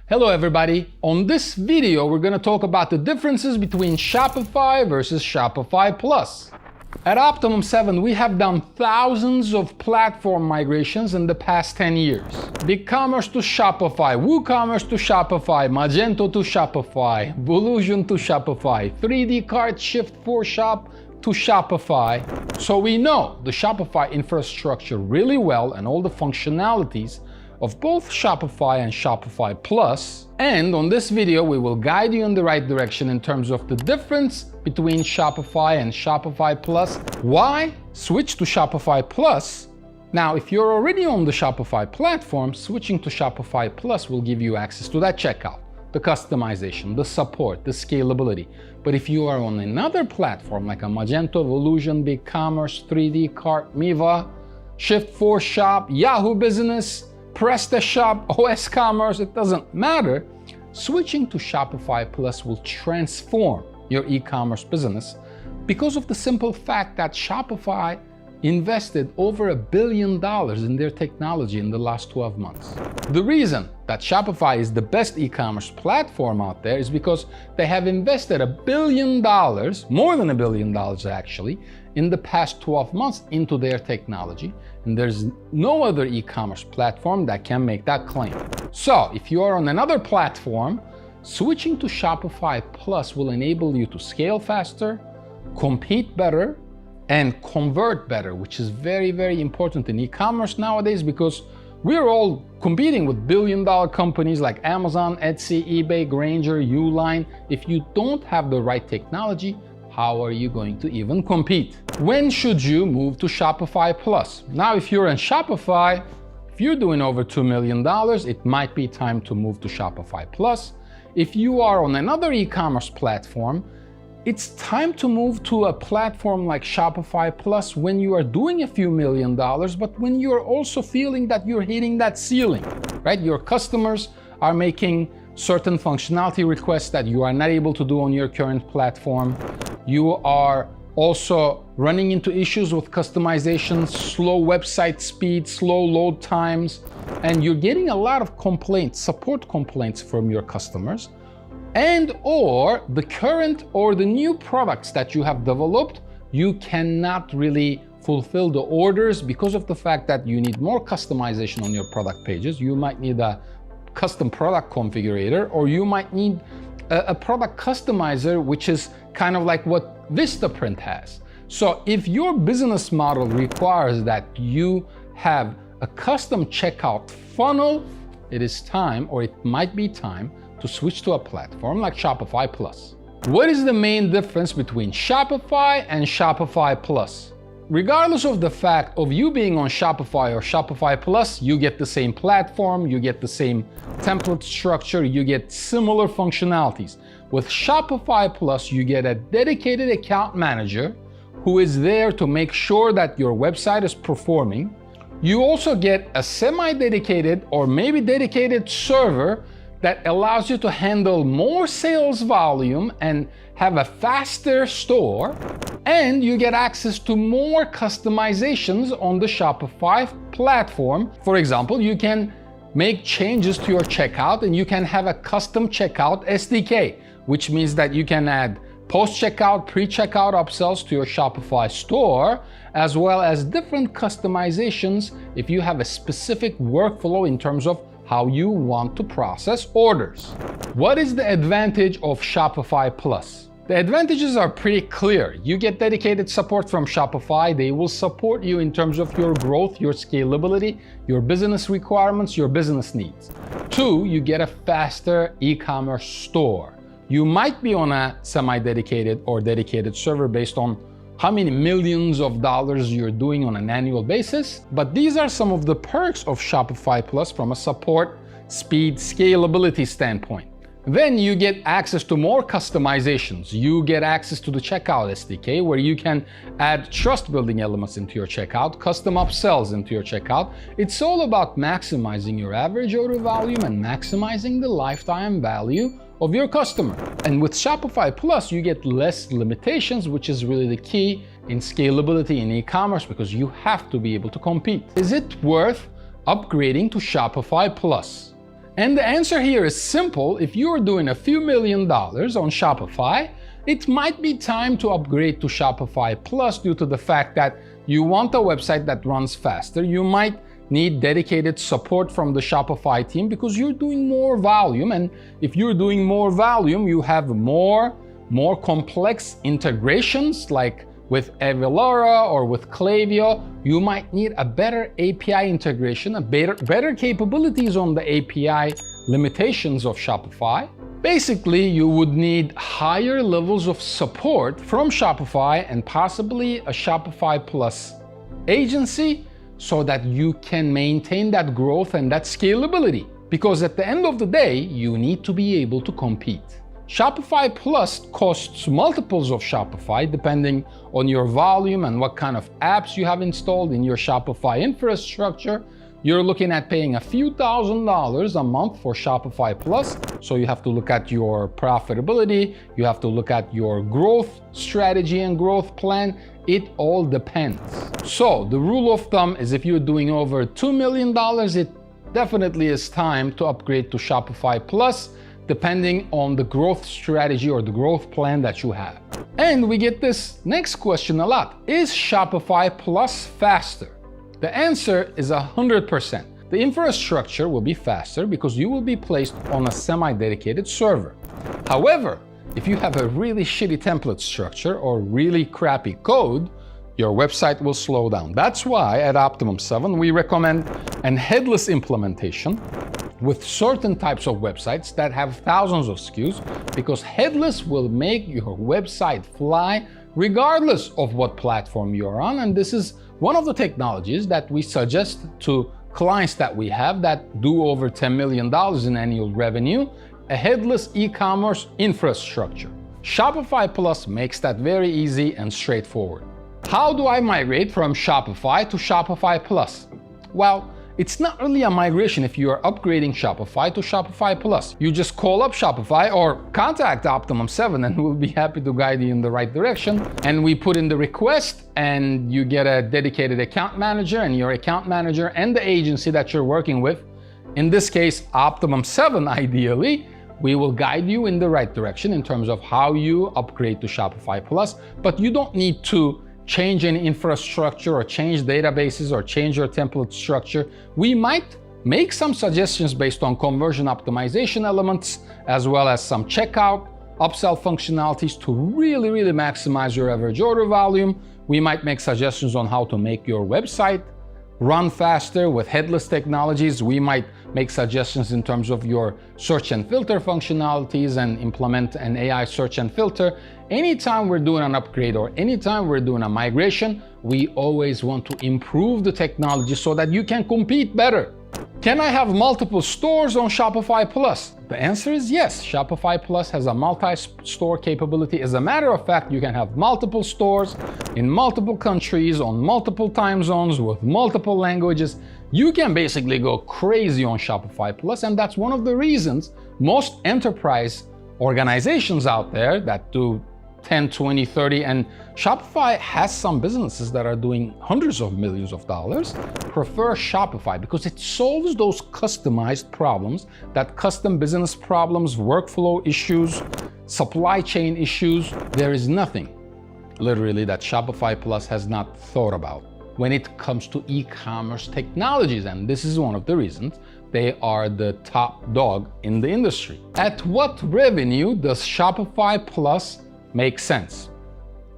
Hello everybody! On this video, we're going to talk about the differences between Shopify versus Shopify Plus. At Optimum 7, we have done thousands of platform migrations in the past 10 years. BigCommerce to Shopify, WooCommerce to Shopify, Magento to Shopify, Volusion to Shopify, 3D Cart Shift4Shop to Shopify. So we know the Shopify infrastructure really well and all the functionalities of both Shopify and Shopify Plus. And on this video, we will guide you in the right direction in terms of the difference between Shopify and Shopify Plus. Why switch to Shopify Plus? Now, if you're already on the Shopify platform, switching to Shopify Plus will give you access to that checkout, the customization, the support, the scalability. But if you are on another platform like a Magento, Volusion, BigCommerce, 3D Cart, Miva, Shift4Shop, Yahoo Business, PrestaShop, OS Commerce, it doesn't matter. Switching to Shopify Plus will transform your e-commerce business because of the simple fact that Shopify invested over $1 billion in their technology in the last 12 months. The reason that Shopify is the best e-commerce platform out there is because they have invested $1 billion, more than $1 billion actually, in the past 12 months into their technology. And there's no other e-commerce platform that can make that claim. So if you are on another platform, switching to Shopify Plus will enable you to scale faster, compete better, and convert better, which is very, very important in e-commerce nowadays because we're all competing with billion-dollar companies like Amazon, Etsy, eBay, Grainger, Uline. If you don't have the right technology, how are you going to even compete? When should you move to Shopify Plus? Now, if you're in Shopify, if you're doing over $2 million, it might be time to move to Shopify Plus. If you are on another e-commerce platform, it's time to move to a platform like Shopify Plus when you are doing a few $1 million, but when you're also feeling that you're hitting that ceiling, right? Your customers are making certain functionality requests that you are not able to do on your current platform. You are also running into issues with customization, slow website speed, slow load times, and you're getting a lot of complaints, support complaints from your customers. And or the current or the new products that you have developed, you cannot really fulfill the orders because of the fact that you need more customization on your product pages. You might need a custom product configurator, or you might need a product customizer, which is kind of like what Vistaprint has. So if your business model requires that you have a custom checkout funnel, it is time, or it might be time, to switch to a platform like Shopify Plus. What is the main difference between Shopify and Shopify Plus? Regardless of the fact of you being on Shopify or Shopify Plus, you get the same platform, you get the same template structure, you get similar functionalities. With Shopify Plus, you get a dedicated account manager who is there to make sure that your website is performing. You also get a semi-dedicated or maybe dedicated server that allows you to handle more sales volume and have a faster store, and you get access to more customizations on the Shopify platform. For example, you can make changes to your checkout and you can have a custom checkout SDK, which means that you can add post-checkout, pre-checkout upsells to your Shopify store, as well as different customizations if you have a specific workflow in terms of how you want to process orders. What is the advantage of Shopify Plus? The advantages are pretty clear. You get dedicated support from Shopify. They will support you in terms of your growth, your scalability, your business requirements, your business needs. 2, you get a faster e-commerce store. You might be on a semi-dedicated or dedicated server based on how many millions of dollars you're doing on an annual basis, but these are some of the perks of Shopify Plus from a support, speed, scalability standpoint. Then you get access to more customizations. You get access to the checkout SDK where you can add trust building elements into your checkout, custom upsells into your checkout. It's all about maximizing your average order volume and maximizing the lifetime value of your customer. And with Shopify Plus, you get less limitations, which is really the key in scalability in e-commerce because you have to be able to compete. Is it worth upgrading to Shopify Plus? And the answer here is simple. If you're doing a few $1,000,000 on Shopify, it might be time to upgrade to Shopify Plus due to the fact that you want a website that runs faster. You might need dedicated support from the Shopify team because you're doing more volume. And if you're doing more volume, you have more complex integrations like with Avalara or with Klaviyo. You might need a better API integration, better capabilities on the API limitations of Shopify. Basically, you would need higher levels of support from Shopify and possibly a Shopify Plus agency so that you can maintain that growth and that scalability. Because at the end of the day, you need to be able to compete. Shopify Plus costs multiples of Shopify depending on your volume and what kind of apps you have installed in your Shopify infrastructure. You're looking at paying a few $1,000s a month for Shopify Plus. So you have to look at your profitability, you have to look at your growth strategy and growth plan. It all depends. So the rule of thumb is if you're doing over $2 million, it definitely is time to upgrade to Shopify Plus, depending on the growth strategy or the growth plan that you have. And we get this next question a lot. Is Shopify Plus faster? The answer is 100%. The infrastructure will be faster because you will be placed on a semi-dedicated server. However, if you have a really shitty template structure or really crappy code, your website will slow down. That's why at Optimum 7 we recommend an headless implementation with certain types of websites that have thousands of SKUs, because headless will make your website fly regardless of what platform you're on. And this is one of the technologies that we suggest to clients that we have that do over $10 million in annual revenue, a headless e-commerce infrastructure. Shopify Plus makes that very easy and straightforward. How do I migrate from Shopify to Shopify Plus? Well, it's not really a migration if you are upgrading Shopify to Shopify Plus. You just call up Shopify or contact Optimum 7 and we'll be happy to guide you in the right direction. And we put in the request and you get a dedicated account manager, and your account manager and the agency that you're working with, in this case Optimum 7 ideally, we will guide you in the right direction in terms of how you upgrade to Shopify Plus. But you don't need to change any infrastructure or change databases or change your template structure. We might make some suggestions based on conversion optimization elements, as well as some checkout, upsell functionalities to really maximize your average order volume. We might make suggestions on how to make your website run faster with headless technologies. We might make suggestions in terms of your search and filter functionalities and implement an AI search and filter. Anytime we're doing an upgrade or anytime we're doing a migration, we always want to improve the technology so that you can compete better. Can I have multiple stores on Shopify Plus? The answer is yes. Shopify Plus has a multi-store capability. As a matter of fact, you can have multiple stores in multiple countries, on multiple time zones, with multiple languages. You can basically go crazy on Shopify Plus, and that's one of the reasons most enterprise organizations out there that do 10, 20, 30, and Shopify has some businesses that are doing hundreds of millions of dollars, prefer Shopify because it solves those customized problems, that custom business problems, workflow issues, supply chain issues. There is nothing, literally, that Shopify Plus has not thought about when it comes to e-commerce technologies, and this is one of the reasons they are the top dog in the industry. At what revenue does Shopify Plus make sense?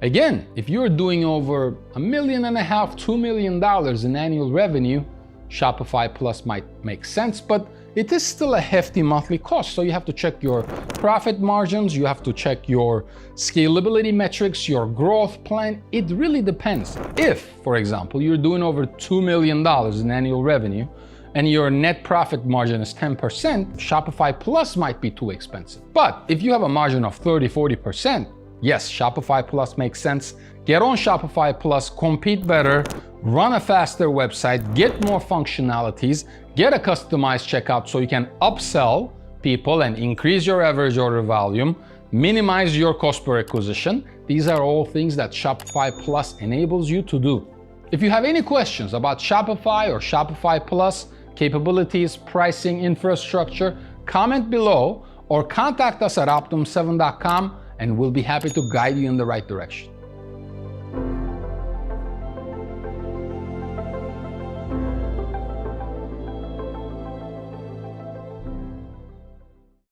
Again, if you're doing over $1.5 million, $2 million in annual revenue, Shopify Plus might make sense, but it is still a hefty monthly cost. So you have to check your profit margins, you have to check your scalability metrics, your growth plan. It really depends. If, for example, you're doing over $2 million in annual revenue and your net profit margin is 10%, Shopify Plus might be too expensive. But if you have a margin of 30, 40%, yes, Shopify Plus makes sense. Get on Shopify Plus, compete better, run a faster website, get more functionalities, get a customized checkout so you can upsell people and increase your average order volume, minimize your cost per acquisition. These are all things that Shopify Plus enables you to do. If you have any questions about Shopify or Shopify Plus, capabilities, pricing, infrastructure, comment below or contact us at optimum7.com and we'll be happy to guide you in the right direction.